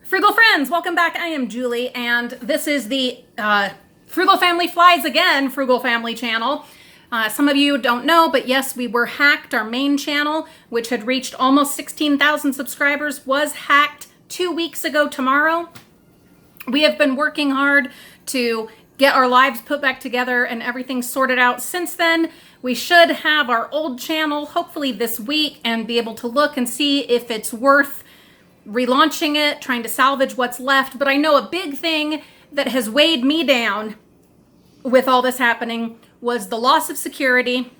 Frugal friends, welcome back. I am Julie, and this is the Frugal Family Flies Again Frugal Family channel. Some of you don't know, but yes, we were hacked. Our main channel, which had reached almost 16,000 subscribers, was hacked 2 weeks ago tomorrow. We have been working hard to get our lives put back together and everything sorted out since then. We should have our old channel hopefully this week and be able to look and see if it's worth relaunching it, trying to salvage what's left. But I know a big thing that has weighed me down with all this happening was the loss of security,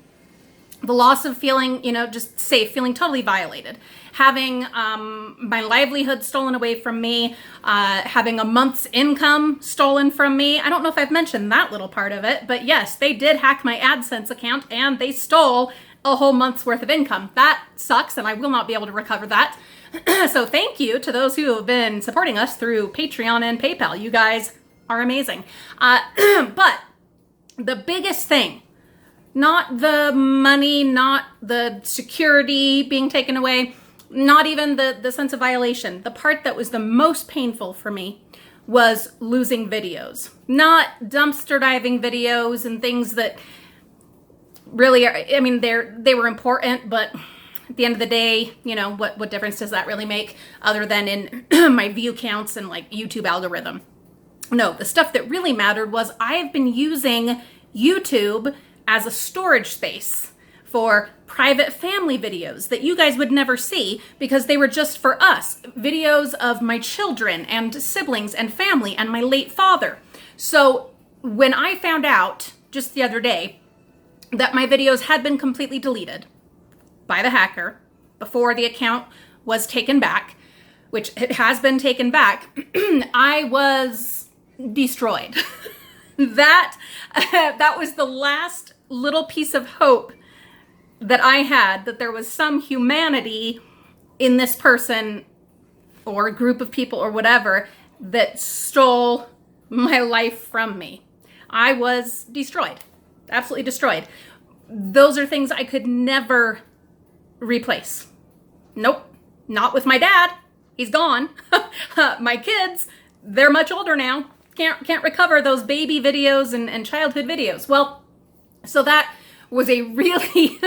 the loss of feeling, just safe, feeling totally violated, having my livelihood stolen away from me, having a month's income stolen from me. I don't know if I've mentioned that little part of it, but yes, they did hack my AdSense account and they stole a whole month's worth of income. That sucks, and I will not be able to recover that. So thank you to those who have been supporting us through Patreon and PayPal. You guys are amazing. But the biggest thing, not the money, not the security being taken away, not even the sense of violation. The part that was the most painful for me was losing videos. Not dumpster diving videos and things that really are, they were important, but at the end of the day, what difference does that really make other than in my view counts and like YouTube algorithm? No, the stuff that really mattered was I've been using YouTube as a storage space for private family videos that you guys would never see because they were just for us. Videos of my children and siblings and family and my late father. So when I found out just the other day that my videos had been completely deleted by the hacker before the account was taken back, which it has been taken back, I was destroyed. That was the last little piece of hope that I had, that there was some humanity in this person or a group of people or whatever that stole my life from me. I was destroyed, absolutely destroyed. Those are things I could never replace. Nope, not with my dad. He's gone. My kids, they're much older now. Can't recover those baby videos and childhood videos. Well, so that was a really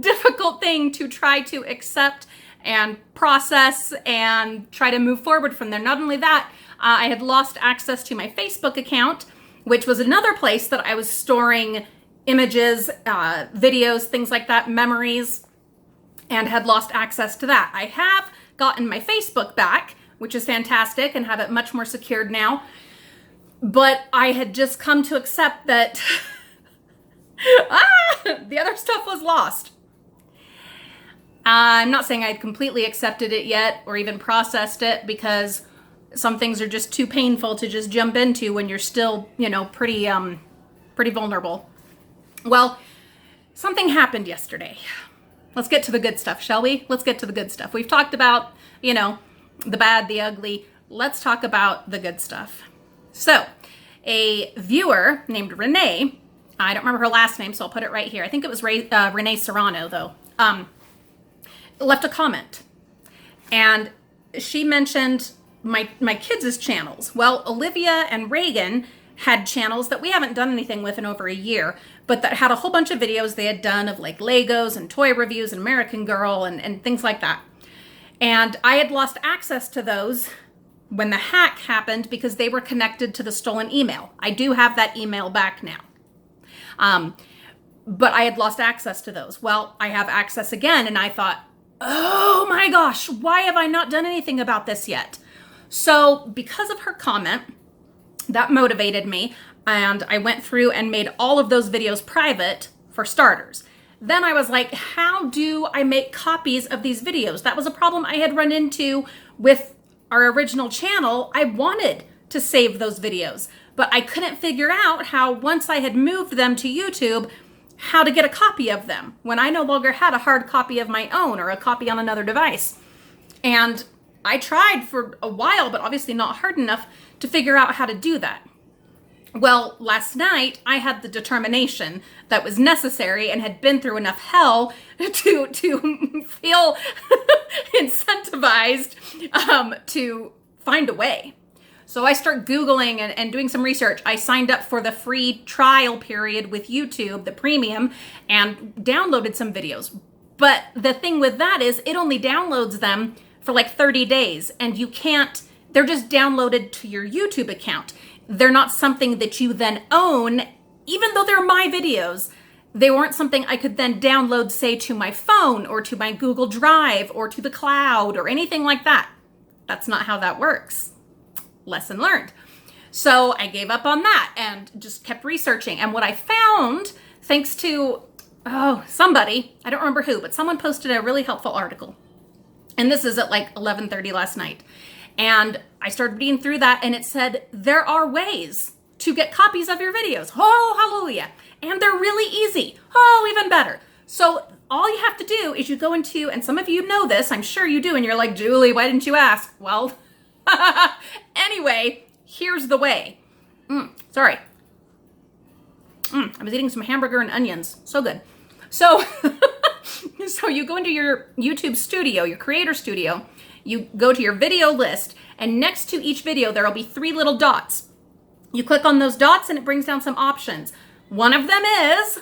difficult thing to try to accept and process and try to move forward from there. Not only that, I had lost access to my Facebook account, which was another place that I was storing images, videos, things like that, memories, and had lost access to that. I have gotten my Facebook back, which is fantastic, and have it much more secured now. But I had just come to accept that the other stuff was lost. I'm not saying I'd completely accepted it yet or even processed it, because some things are just too painful to just jump into when you're still, pretty vulnerable. Well, something happened yesterday. Let's get to the good stuff, shall we? Let's get to the good stuff. We've talked about, the bad, the ugly. Let's talk about the good stuff. So, a viewer named Renee, I don't remember her last name, so I'll put it right here. I think it was Renee Serrano, though, left a comment. And she mentioned my kids' channels. Well, Olivia and Reagan had channels that we haven't done anything with in over a year, but that had a whole bunch of videos they had done of like Legos and toy reviews and American Girl and things like that. And I had lost access to those when the hack happened because they were connected to the stolen email. I do have that email back now. But I had lost access to those. Well, I have access again, and I thought, oh my gosh, why have I not done anything about this yet? So because of her comment, that motivated me, and I went through and made all of those videos private for starters. Then I was like, how do I make copies of these videos? That was a problem I had run into with our original channel. I wanted to save those videos, but I couldn't figure out how, once I had moved them to YouTube, how to get a copy of them when I no longer had a hard copy of my own or a copy on another device. And I tried for a while, but obviously not hard enough to figure out how to do that. Well, last night I had the determination that was necessary and had been through enough hell to feel incentivized to find a way. So I start Googling and doing some research. I signed up for the free trial period with YouTube, the premium, and downloaded some videos. But the thing with that is it only downloads them for like 30 days, and you can't, they're just downloaded to your YouTube account. They're not something that you then own, even though they're my videos. They weren't something I could then download, say, to my phone or to my Google Drive or to the cloud or anything like that. That's not how that works. Lesson learned. So I gave up on that and just kept researching. And what I found, thanks to, somebody, I don't remember who, but someone posted a really helpful article. And this is at like 11:30 last night. And I started reading through that, and it said there are ways to get copies of your videos. Oh, hallelujah. And they're really easy. Oh, even better. So all you have to do is you go into, and some of you know this, I'm sure you do, and you're like, Julie, why didn't you ask? Well, anyway, here's the way. Sorry. I was eating some hamburger and onions. So good. So, so you go into your YouTube studio, your creator studio, you go to your video list, and next to each video, there'll be 3 little dots. You click on those dots and it brings down some options. One of them is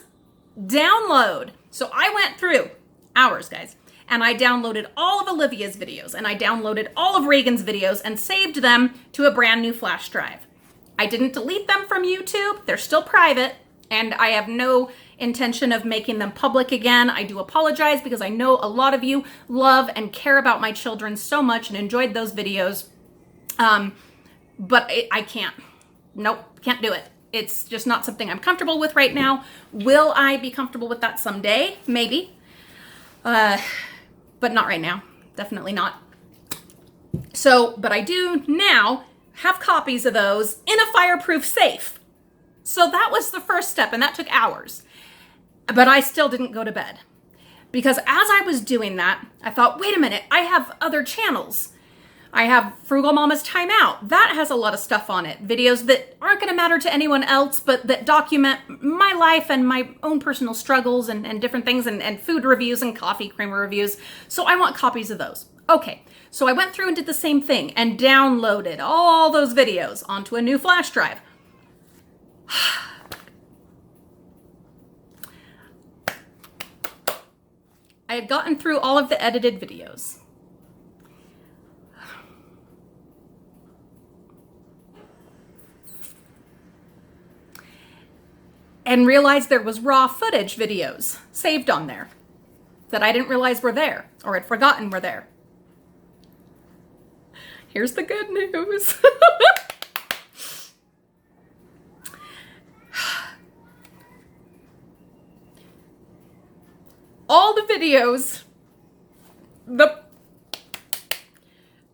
download. So I went through hours, guys, and I downloaded all of Olivia's videos, and I downloaded all of Reagan's videos and saved them to a brand new flash drive. I didn't delete them from YouTube. They're still private, and I have no intention of making them public again. I do apologize because I know a lot of you love and care about my children so much and enjoyed those videos. But I can't. Nope, can't do it. It's just not something I'm comfortable with right now. Will I be comfortable with that someday? Maybe. But not right now. Definitely not. So, but I do now have copies of those in a fireproof safe. So that was the first step, and that took hours. But I still didn't go to bed. Because as I was doing that, I thought, wait a minute, I have other channels. I have Frugal Mama's Time Out. That has a lot of stuff on it. Videos that aren't going to matter to anyone else, but that document my life and my own personal struggles and different things, and food reviews and coffee creamer reviews. So I want copies of those. Okay, so I went through and did the same thing and downloaded all those videos onto a new flash drive. I had gotten through all of the edited videos. And realized there was raw footage videos saved on there that I didn't realize were there or had forgotten were there. Here's the good news. All the videos, the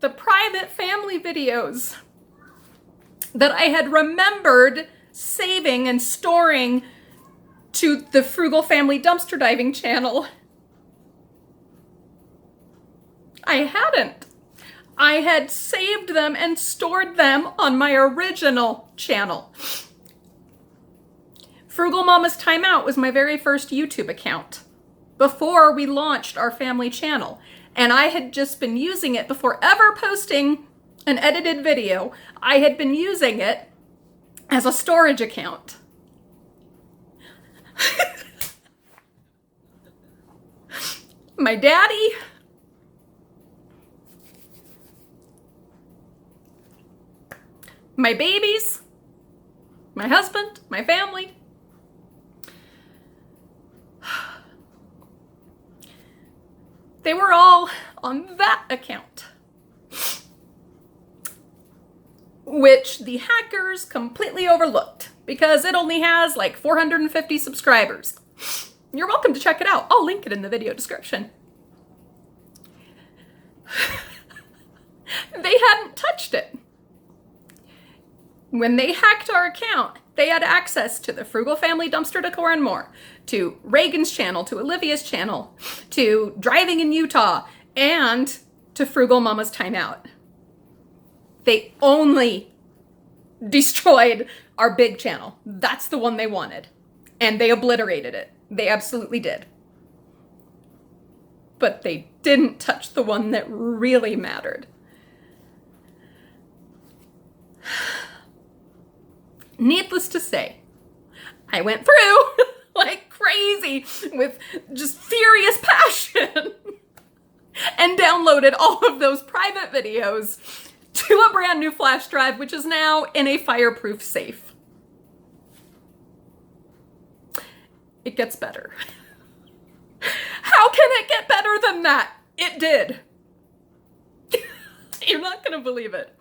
private family videos that I had remembered saving and storing to the Frugal Family dumpster diving channel, I hadn't. I had saved them and stored them on my original channel. Frugal Mama's Time Out was my very first YouTube account before we launched our family channel. And I had just been using it before ever posting an edited video. I had been using it as a storage account. My daddy, my babies, my husband, my family. They were all on that account, which the hackers completely overlooked because it only has like 450 subscribers. You're welcome to check it out. I'll link it in the video description. They hadn't touched it. When they hacked our account, they had access to the Frugal Family Dumpster Decor and more, to Reagan's channel, to Olivia's channel, to Driving in Utah, and to Frugal Mama's Time Out. They only destroyed our big channel. That's the one they wanted. And they obliterated it. They absolutely did. But they didn't touch the one that really mattered. Needless to say, I went through like crazy with just furious passion and downloaded all of those private videos to a brand new flash drive, which is now in a fireproof safe. It gets better. How can it get better than that? It did. You're not going to believe it,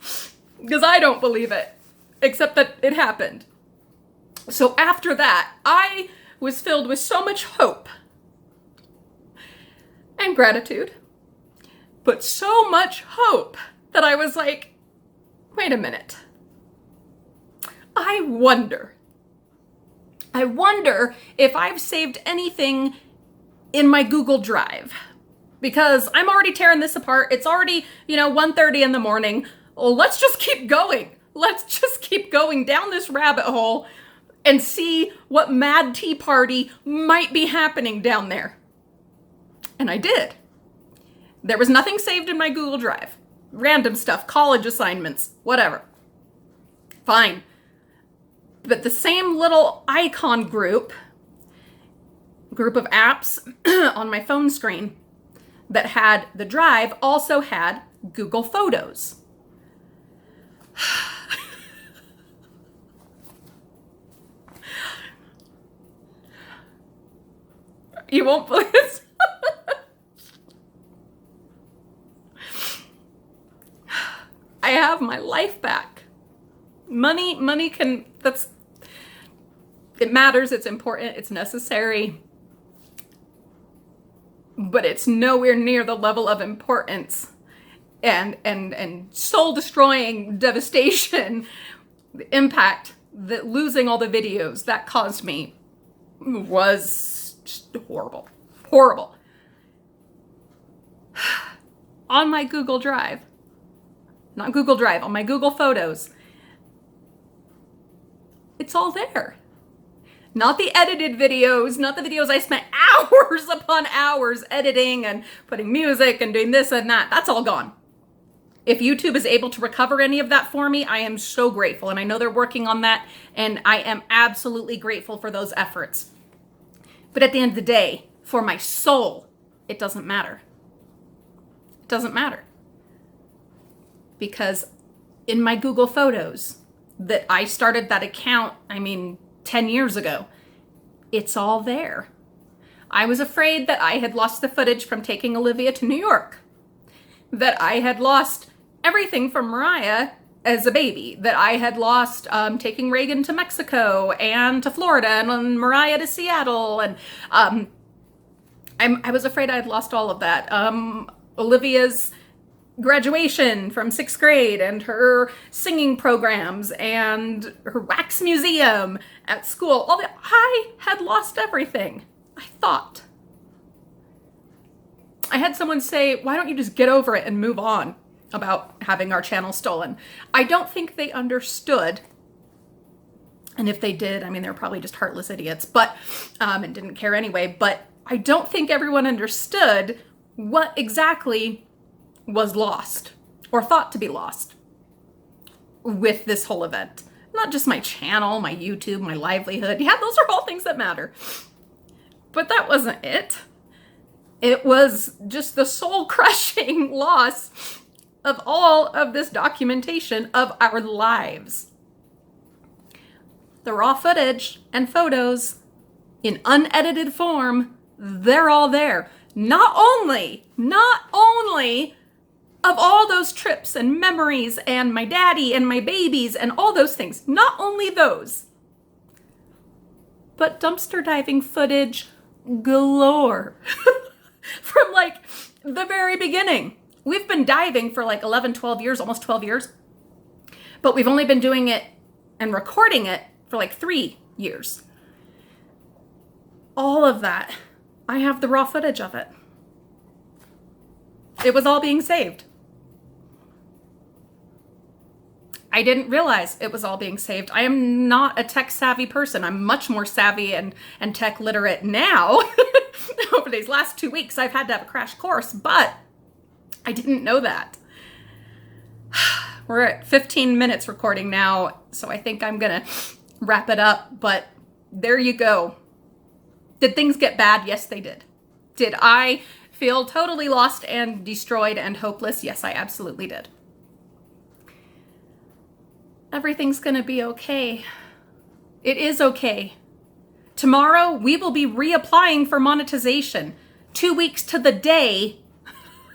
because I don't believe it, except that it happened. So after that, I was filled with so much hope and gratitude, but so much hope that I was like, wait a minute. I wonder if I've saved anything in my Google Drive, because I'm already tearing this apart. It's already, 1:30 in the morning. Well, let's just keep going. Let's just keep going down this rabbit hole and see what mad tea party might be happening down there. And I did. There was nothing saved in my Google Drive. Random stuff, college assignments, whatever. Fine. But the same little icon group of apps on my phone screen that had the drive also had Google Photos. You won't believe this. I have my life back. Money it matters, it's important, it's necessary. But it's nowhere near the level of importance and soul-destroying devastation, the impact that losing all the videos that caused me was just horrible. Horrible. On my Google Drive, not Google Drive, on my Google Photos, it's all there. Not the edited videos, not the videos I spent hours upon hours editing and putting music and doing this and that. That's all gone. If YouTube is able to recover any of that for me, I am so grateful. And I know they're working on that, and I am absolutely grateful for those efforts. But at the end of the day, for my soul, it doesn't matter. It doesn't matter. Because in my Google Photos, that I started that account, 10 years ago, it's all there. I was afraid that I had lost the footage from taking Olivia to New York, that I had lost everything from Mariah as a baby, that I had lost taking Reagan to Mexico and to Florida and Mariah to Seattle. And I was afraid I had lost all of that. Olivia's graduation from 6th grade and her singing programs and her wax museum at school. I had lost everything, I thought. I had someone say, why don't you just get over it and move on about having our channel stolen? I don't think they understood. And if they did, they're probably just heartless idiots, but and didn't care anyway. But I don't think everyone understood what exactly was lost or thought to be lost with this whole event. Not just my channel, my YouTube, my livelihood. Yeah, those are all things that matter. But that wasn't it. It was just the soul-crushing loss of all of this documentation of our lives. The raw footage and photos in unedited form, they're all there. Not only of all those trips and memories and my daddy and my babies and all those things, not only those, but dumpster diving footage galore from the very beginning. We've been diving for 11, 12 years, almost 12 years, but we've only been doing it and recording it for 3 years. All of that, I have the raw footage of it. It was all being saved. I didn't realize it was all being saved. I am not a tech savvy person. I'm much more savvy and tech literate now. Over these last 2 weeks, I've had to have a crash course, but I didn't know that. We're at 15 minutes recording now, so I think I'm gonna wrap it up, but there you go. Did things get bad? Yes, they did. Did I feel totally lost and destroyed and hopeless? Yes, I absolutely did. Everything's gonna be okay. It is okay. Tomorrow, we will be reapplying for monetization. 2 weeks to the day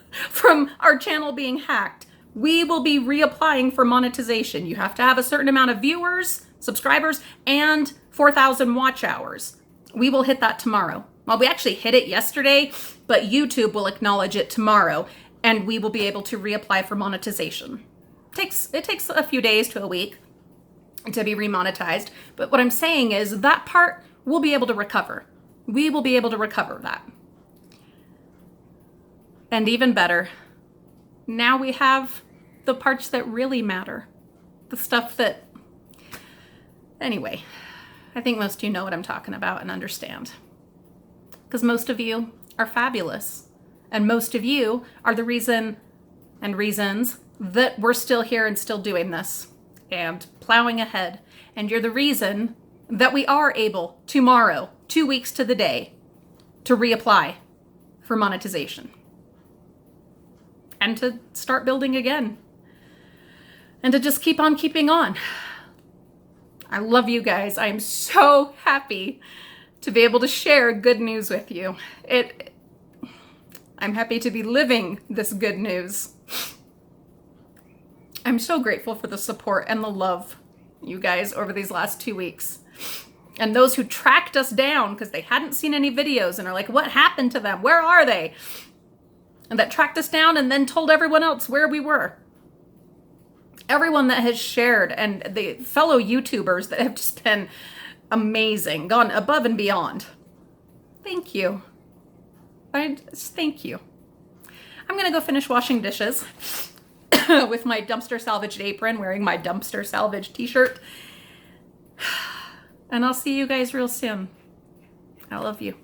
from our channel being hacked. We will be reapplying for monetization. You have to have a certain amount of viewers, subscribers, and 4,000 watch hours. We will hit that tomorrow. Well, we actually hit it yesterday, but YouTube will acknowledge it tomorrow, and we will be able to reapply for monetization. It takes a few days to a week to be remonetized, but what I'm saying is that part we'll be able to recover. We will be able to recover that. And even better, now we have the parts that really matter. The stuff that, anyway, I think most of you know what I'm talking about and understand. Because most of you are fabulous. And most of you are the reason and reasons that we're still here and still doing this and plowing ahead. And you're the reason that we are able tomorrow, 2 weeks to the day, to reapply for monetization. And to start building again. And to just keep on keeping on. I love you guys. I am so happy to be able to share good news with you. I'm happy to be living this good news. I'm so grateful for the support and the love, you guys, over these last 2 weeks. And those who tracked us down because they hadn't seen any videos and are like, what happened to them? Where are they? And that tracked us down and then told everyone else where we were. Everyone that has shared, and the fellow YouTubers that have just been amazing, gone above and beyond. Thank you. Thank you. I'm gonna go finish washing dishes with my dumpster salvaged apron, wearing my dumpster salvage t-shirt. And I'll see you guys real soon. I love you.